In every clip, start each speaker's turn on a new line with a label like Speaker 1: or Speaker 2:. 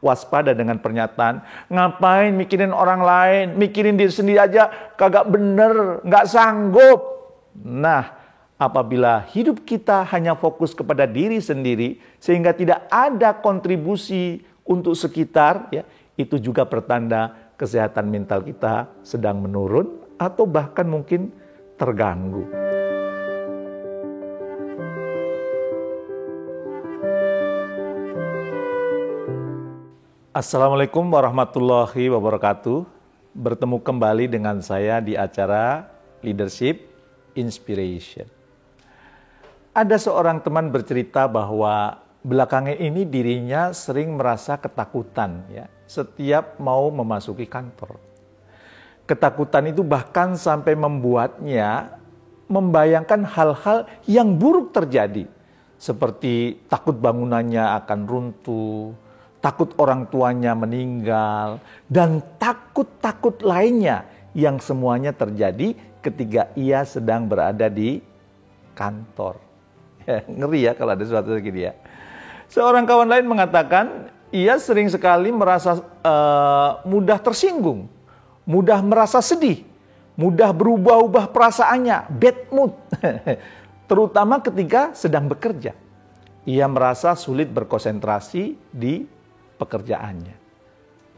Speaker 1: waspada dengan pernyataan, ngapain mikirin orang lain, mikirin diri sendiri aja kagak bener, nggak sanggup. Nah, apabila hidup kita hanya fokus kepada diri sendiri, sehingga tidak ada kontribusi untuk sekitar, ya, itu juga pertanda kesehatan mental kita sedang menurun atau bahkan mungkin terganggu. Assalamualaikum warahmatullahi wabarakatuh. Bertemu kembali dengan saya di acara Leadership Inspiration. Ada seorang teman bercerita bahwa belakangan ini dirinya sering merasa ketakutan, ya, setiap mau memasuki kantor. Ketakutan itu bahkan sampai membuatnya membayangkan hal-hal yang buruk terjadi, seperti takut bangunannya akan runtuh, takut orang tuanya meninggal, dan takut-takut lainnya yang semuanya terjadi ketika ia sedang berada di kantor. Ngeri ya kalau ada sesuatu begini ya. Seorang kawan lain mengatakan ia sering sekali merasa mudah tersinggung, mudah merasa sedih, mudah berubah-ubah perasaannya, bad mood, terutama ketika sedang bekerja. Ia merasa sulit berkonsentrasi di pekerjaannya.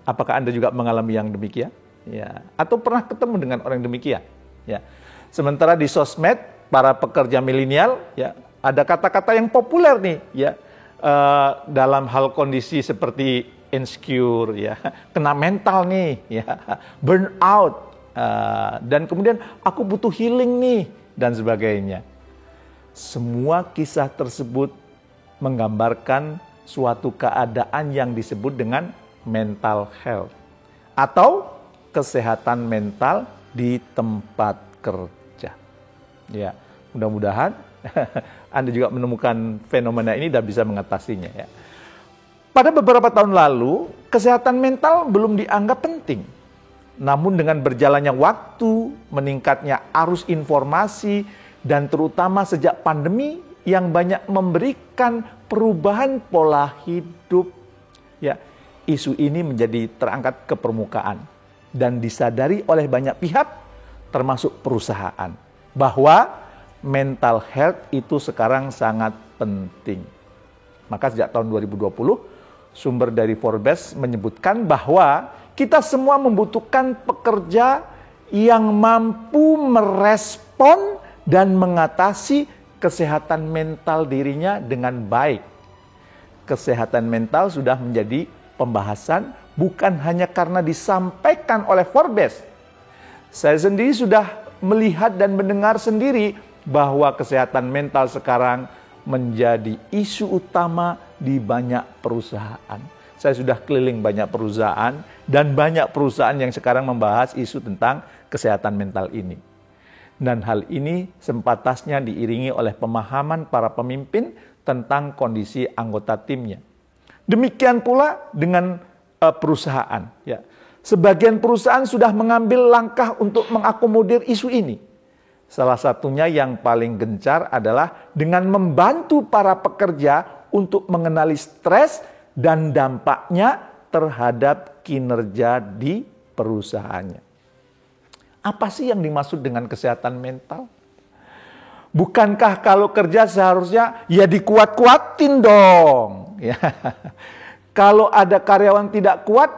Speaker 1: Apakah Anda juga mengalami yang demikian? Ya. Atau pernah ketemu dengan orang yang demikian? Ya. Sementara di sosmed, para pekerja milenial, ya, ada kata-kata yang populer nih, ya, dalam hal kondisi seperti insecure, ya, kena mental nih, ya, burn out, dan kemudian aku butuh healing nih, dan sebagainya. Semua kisah tersebut menggambarkan suatu keadaan yang disebut dengan mental health atau kesehatan mental di tempat kerja. Ya, mudah-mudahan Anda juga menemukan fenomena ini dan bisa mengatasinya. Ya. Pada beberapa tahun lalu, kesehatan mental belum dianggap penting. Namun dengan berjalannya waktu, meningkatnya arus informasi, dan terutama sejak pandemi yang banyak memberikan perubahan pola hidup, ya, isu ini menjadi terangkat ke permukaan dan disadari oleh banyak pihak, termasuk perusahaan, bahwa mental health itu sekarang sangat penting. Maka sejak tahun 2020, sumber dari Forbes menyebutkan bahwa kita semua membutuhkan pekerja yang mampu merespon dan mengatasi kesehatan mental dirinya dengan baik. Kesehatan mental sudah menjadi pembahasan bukan hanya karena disampaikan oleh Forbes. Saya sendiri sudah melihat dan mendengar sendiri bahwa kesehatan mental sekarang menjadi isu utama di banyak perusahaan. Saya sudah keliling banyak perusahaan dan banyak perusahaan yang sekarang membahas isu tentang kesehatan mental ini. Dan hal ini sempatasnya diiringi oleh pemahaman para pemimpin tentang kondisi anggota timnya. Demikian pula dengan perusahaan. Ya. Sebagian perusahaan sudah mengambil langkah untuk mengakomodir isu ini. Salah satunya yang paling gencar adalah dengan membantu para pekerja untuk mengenali stres dan dampaknya terhadap kinerja di perusahaannya. Apa sih yang dimaksud dengan kesehatan mental? Bukankah kalau kerja seharusnya ya dikuat-kuatin dong? Ya. Kalau ada karyawan tidak kuat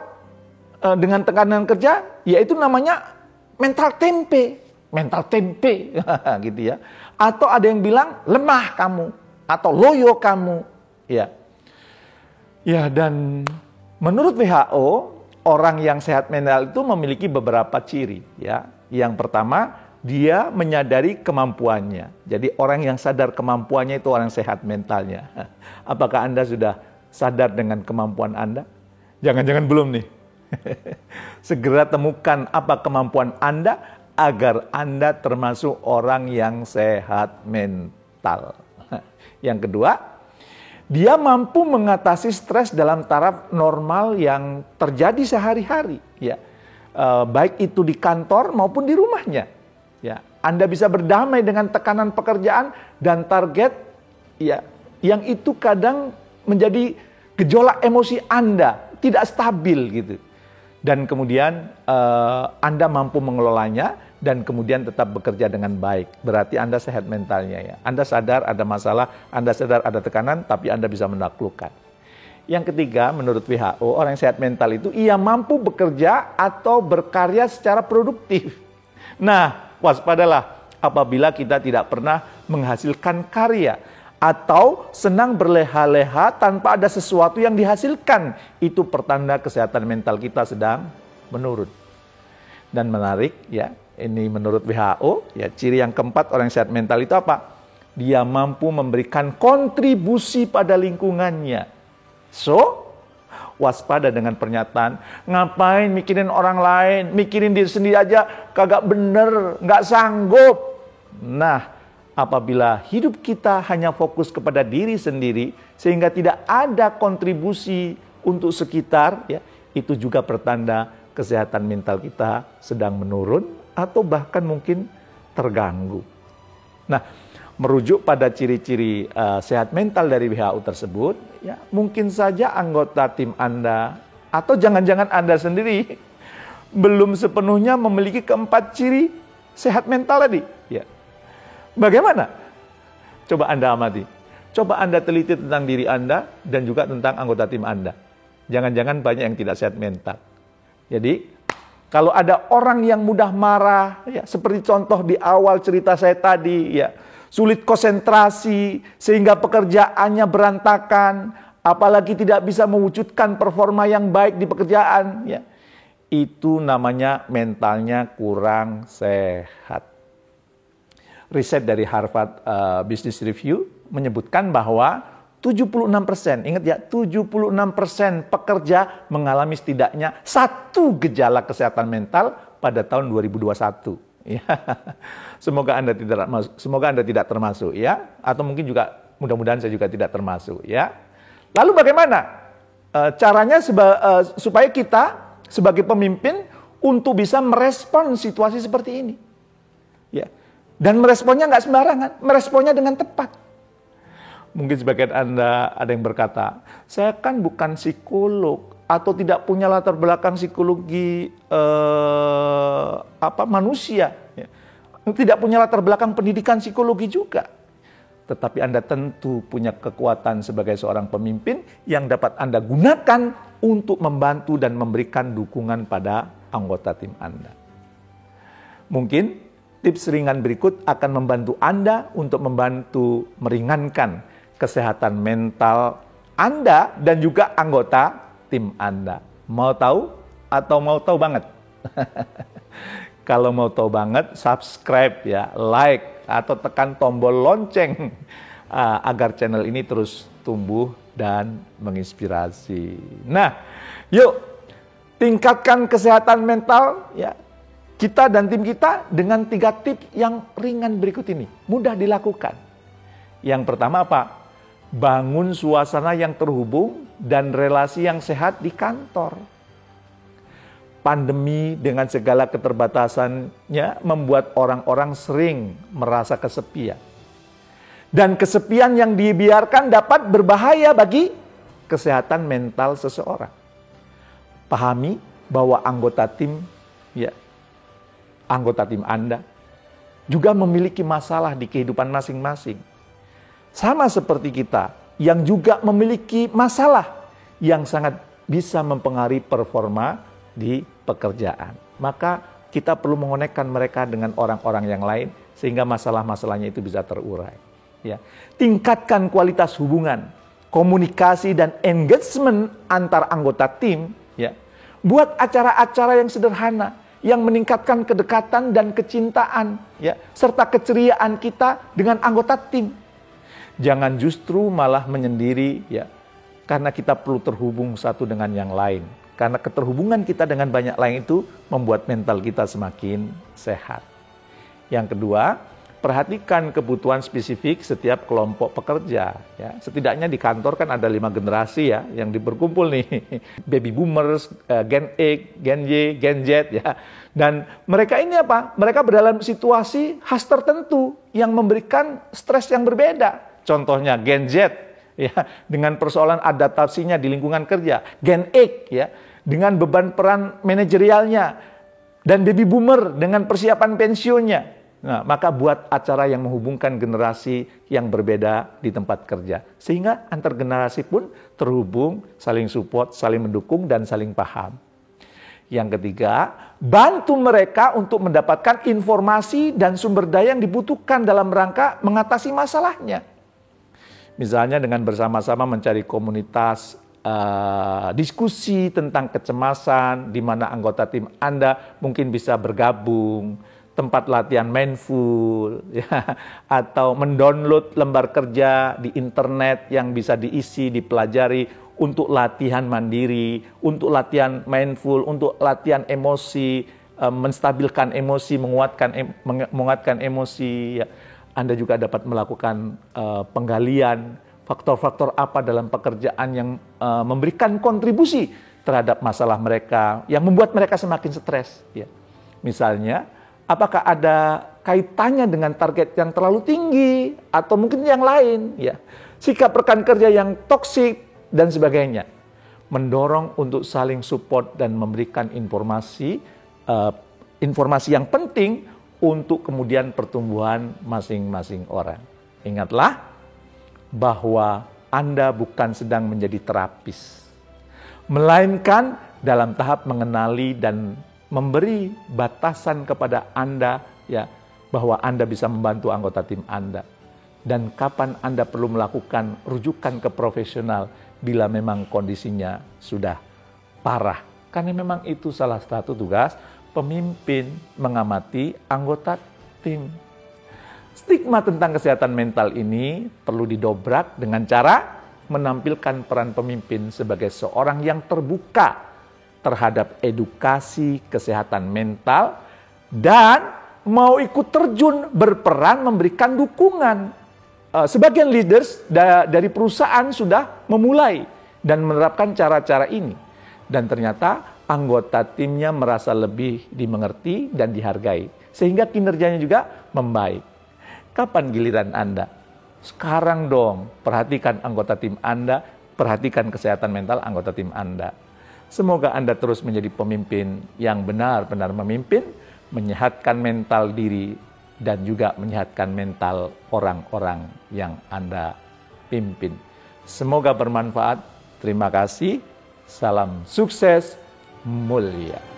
Speaker 1: dengan tekanan kerja, ya itu namanya mental tempe. Mental tempe, gitu ya. Atau ada yang bilang lemah kamu, atau loyo kamu. Ya, ya, dan menurut WHO, orang yang sehat mental itu memiliki beberapa ciri, ya. Yang pertama, dia menyadari kemampuannya. Jadi orang yang sadar kemampuannya itu orang sehat mentalnya. Apakah Anda sudah sadar dengan kemampuan Anda? Jangan-jangan belum nih. Segera temukan apa kemampuan Anda agar Anda termasuk orang yang sehat mental. Yang kedua, dia mampu mengatasi stres dalam taraf normal yang terjadi sehari-hari, ya. Baik itu di kantor maupun di rumahnya. Ya, Anda bisa berdamai dengan tekanan pekerjaan dan target, ya, yang itu kadang menjadi gejolak emosi Anda tidak stabil gitu. Dan kemudian Anda mampu mengelolanya dan kemudian tetap bekerja dengan baik. Berarti Anda sehat mentalnya ya. Anda sadar ada masalah, Anda sadar ada tekanan, tapi Anda bisa menaklukkan. Yang ketiga, menurut WHO, orang yang sehat mental itu ia mampu bekerja atau berkarya secara produktif. Nah, waspadalah apabila kita tidak pernah menghasilkan karya atau senang berleha-leha tanpa ada sesuatu yang dihasilkan. Itu pertanda kesehatan mental kita sedang menurun. Dan menarik ya, ini menurut WHO, ya ciri yang keempat orang yang sehat mental itu apa? Dia mampu memberikan kontribusi pada lingkungannya. So, waspada dengan pernyataan, ngapain mikirin orang lain, mikirin diri sendiri aja, kagak bener, nggak sanggup. Nah, apabila hidup kita hanya fokus kepada diri sendiri, sehingga tidak ada kontribusi untuk sekitar, ya, itu juga pertanda kesehatan mental kita sedang menurun, atau bahkan mungkin terganggu. Nah, merujuk pada ciri-ciri sehat mental dari WHO tersebut, ya mungkin saja anggota tim Anda atau jangan-jangan Anda sendiri belum sepenuhnya memiliki keempat ciri sehat mental tadi. Ya, bagaimana? Coba Anda amati, coba Anda teliti tentang diri Anda dan juga tentang anggota tim Anda. Jangan-jangan banyak yang tidak sehat mental. Jadi, kalau ada orang yang mudah marah, ya seperti contoh di awal cerita saya tadi, ya. Sulit konsentrasi, sehingga pekerjaannya berantakan, apalagi tidak bisa mewujudkan performa yang baik di pekerjaan. Ya. Itu namanya mentalnya kurang sehat. Riset dari Harvard Business Review menyebutkan bahwa 76%, ingat ya, 76% pekerja mengalami setidaknya satu gejala kesehatan mental pada tahun 2021. Ya. Semoga Anda tidak termasuk ya, atau mungkin juga mudah-mudahan saya juga tidak termasuk ya. Lalu bagaimana caranya supaya kita sebagai pemimpin untuk bisa merespon situasi seperti ini? Ya. Dan meresponnya nggak sembarangan, meresponnya dengan tepat. Mungkin sebagian Anda ada yang berkata, saya kan bukan psikolog atau tidak punya latar belakang psikologi manusia, ya. Tidak punya latar belakang pendidikan psikologi juga. Tetapi Anda tentu punya kekuatan sebagai seorang pemimpin yang dapat Anda gunakan untuk membantu dan memberikan dukungan pada anggota tim Anda. Mungkin tips ringan berikut akan membantu Anda untuk membantu meringankan kesehatan mental Anda dan juga anggota tim Anda. Mau tahu atau mau tahu banget? Kalau mau tahu banget, subscribe ya, like, atau tekan tombol lonceng agar channel ini terus tumbuh dan menginspirasi. Nah, yuk tingkatkan kesehatan mental ya kita dan tim kita dengan 3 tips yang ringan berikut ini. Mudah dilakukan. Yang pertama apa? Bangun suasana yang terhubung dan relasi yang sehat di kantor. Pandemi dengan segala keterbatasannya membuat orang-orang sering merasa kesepian. Dan kesepian yang dibiarkan dapat berbahaya bagi kesehatan mental seseorang. Pahami bahwa anggota tim Anda juga memiliki masalah di kehidupan masing-masing. Sama seperti kita yang juga memiliki masalah yang sangat bisa mempengaruhi performa di pekerjaan. Maka kita perlu mengonekkan mereka dengan orang-orang yang lain sehingga masalah-masalahnya itu bisa terurai. Ya. Tingkatkan kualitas hubungan, komunikasi dan engagement antar anggota tim. Ya. Buat acara-acara yang sederhana yang meningkatkan kedekatan dan kecintaan, ya, serta keceriaan kita dengan anggota tim. Jangan justru malah menyendiri, ya, karena kita perlu terhubung satu dengan yang lain. Karena keterhubungan kita dengan banyak lain itu membuat mental kita semakin sehat. Yang kedua, perhatikan kebutuhan spesifik setiap kelompok pekerja. Ya. Setidaknya di kantor kan ada 5 generasi ya yang berkumpul nih. Baby boomers, Gen X, Gen Y, Gen Z ya. Dan mereka ini apa? Mereka berdalam situasi khas tertentu yang memberikan stres yang berbeda. Contohnya Gen Z ya, dengan persoalan adaptasinya di lingkungan kerja, Gen X ya, dengan beban peran manajerialnya, dan baby boomer dengan persiapan pensiunnya. Nah, maka buat acara yang menghubungkan generasi yang berbeda di tempat kerja. Sehingga antar generasi pun terhubung, saling support, saling mendukung, dan saling paham. Yang ketiga, bantu mereka untuk mendapatkan informasi dan sumber daya yang dibutuhkan dalam rangka mengatasi masalahnya. Misalnya dengan bersama-sama mencari komunitas diskusi tentang kecemasan, di mana anggota tim Anda mungkin bisa bergabung, tempat latihan mindful, ya, atau mendownload lembar kerja di internet yang bisa diisi, dipelajari untuk latihan mandiri, untuk latihan mindful, untuk latihan emosi, menstabilkan emosi, menguatkan emosi. Ya. Anda juga dapat melakukan penggalian faktor-faktor apa dalam pekerjaan yang memberikan kontribusi terhadap masalah mereka, yang membuat mereka semakin stres. Ya. Misalnya, apakah ada kaitannya dengan target yang terlalu tinggi, atau mungkin yang lain, ya, sikap rekan kerja yang toksik, dan sebagainya. Mendorong untuk saling support dan memberikan informasi yang penting untuk kemudian pertumbuhan masing-masing orang. Ingatlah, bahwa Anda bukan sedang menjadi terapis, melainkan dalam tahap mengenali dan memberi batasan kepada Anda, ya, bahwa Anda bisa membantu anggota tim Anda, dan kapan Anda perlu melakukan rujukan ke profesional bila memang kondisinya sudah parah. Karena memang itu salah satu tugas pemimpin, mengamati anggota tim. Stigma tentang kesehatan mental ini perlu didobrak dengan cara menampilkan peran pemimpin sebagai seorang yang terbuka terhadap edukasi kesehatan mental dan mau ikut terjun berperan memberikan dukungan. Sebagian leaders dari perusahaan sudah memulai dan menerapkan cara-cara ini. Dan ternyata anggota timnya merasa lebih dimengerti dan dihargai. Sehingga kinerjanya juga membaik. Kapan giliran Anda? Sekarang dong, perhatikan anggota tim Anda, perhatikan kesehatan mental anggota tim Anda. Semoga Anda terus menjadi pemimpin yang benar-benar memimpin, menyehatkan mental diri, dan juga menyehatkan mental orang-orang yang Anda pimpin. Semoga bermanfaat. Terima kasih. Salam sukses mulia.